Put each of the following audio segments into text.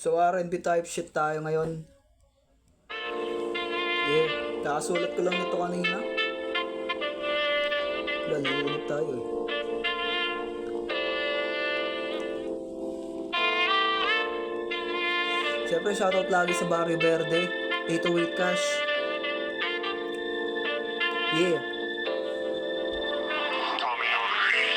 So R&B type shit tayo ngayon. Yeah, kakasulat ko lang nito kanina. Nalulunod tayo eh. Siyempre shoutout lagi sa Barrio Verde, 808 Cash. Yeah.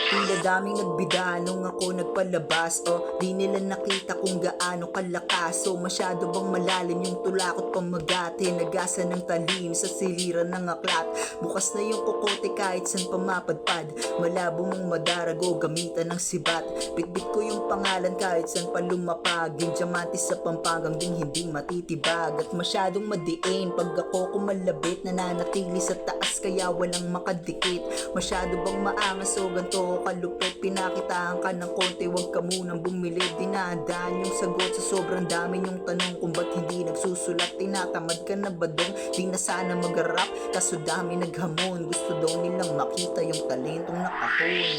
Tila daming nagbida nung ako nagpalabas. Di nila nakita kung gaano kalakas. Masyado bang malalim yung tulakot pamagate. Nagasa ng talim sa siliran ng aklat. Bukas na yung kokote kahit san pamapadpad. Malabo mong madarago gamitan ng sibat. Bitbit ko yung pangalan kahit san pa lumapag. Yung diamante sa Pampangang ding hindi matitibag. At masyadong madiin pag ako kumalabit. Nananatili sa taas kaya walang makadikit. Masyado bang maangas o ganto kalupit, pinakitaan ka ng konti, wag ka munang bumili. Dinadaan yung sagot sa sobrang dami yung tanong kung ba't hindi nagsusulat. Tinatamad ka na ba dong? Di na sana mag-rap, kaso dami naghamon. Gusto daw nilang makita yung talentong nakahon.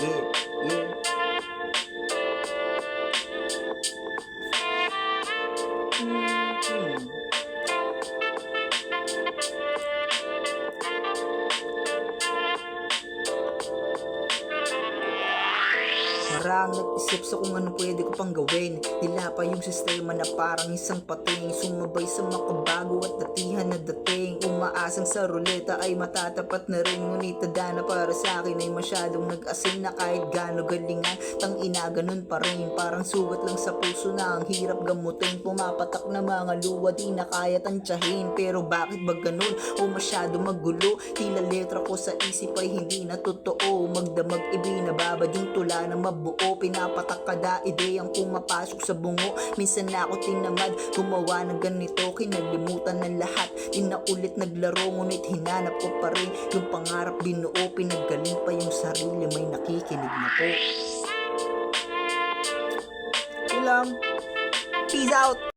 Yeah, yeah. Marang nag-isip sa kung ano pwede ko pang gawin. Nila pa yung sistema na parang isang pating. Sumabay sa makabago at datihan na dating. Umaasang sa ruleta ay matatapat na rin. Ngunit tadhana para sa akin ay masyadong nag-asin na kahit gaano galingan. Tang ina ganun pa rin. Parang sugat lang sa puso na ang hirap gamutin. Pumapatak na mga luwa di na kaya tansyahin. Pero bakit ba ganun? O masyado magulo? Tila letra ko sa isip ay hindi na totoo. Magdamag ibinababad yung tula ng mabuo. Pinapatak kada ideyang pumapasok sa bungo. Minsan na ako tinamad gumawa ng ganito. Kinalimutan ng lahat. Di na ulit naglaro ngunit hinanap ko pa rin yung pangarap binuo. Pinagaling pa yung sarili, may nakikinig na po. Ito lang. Peace out!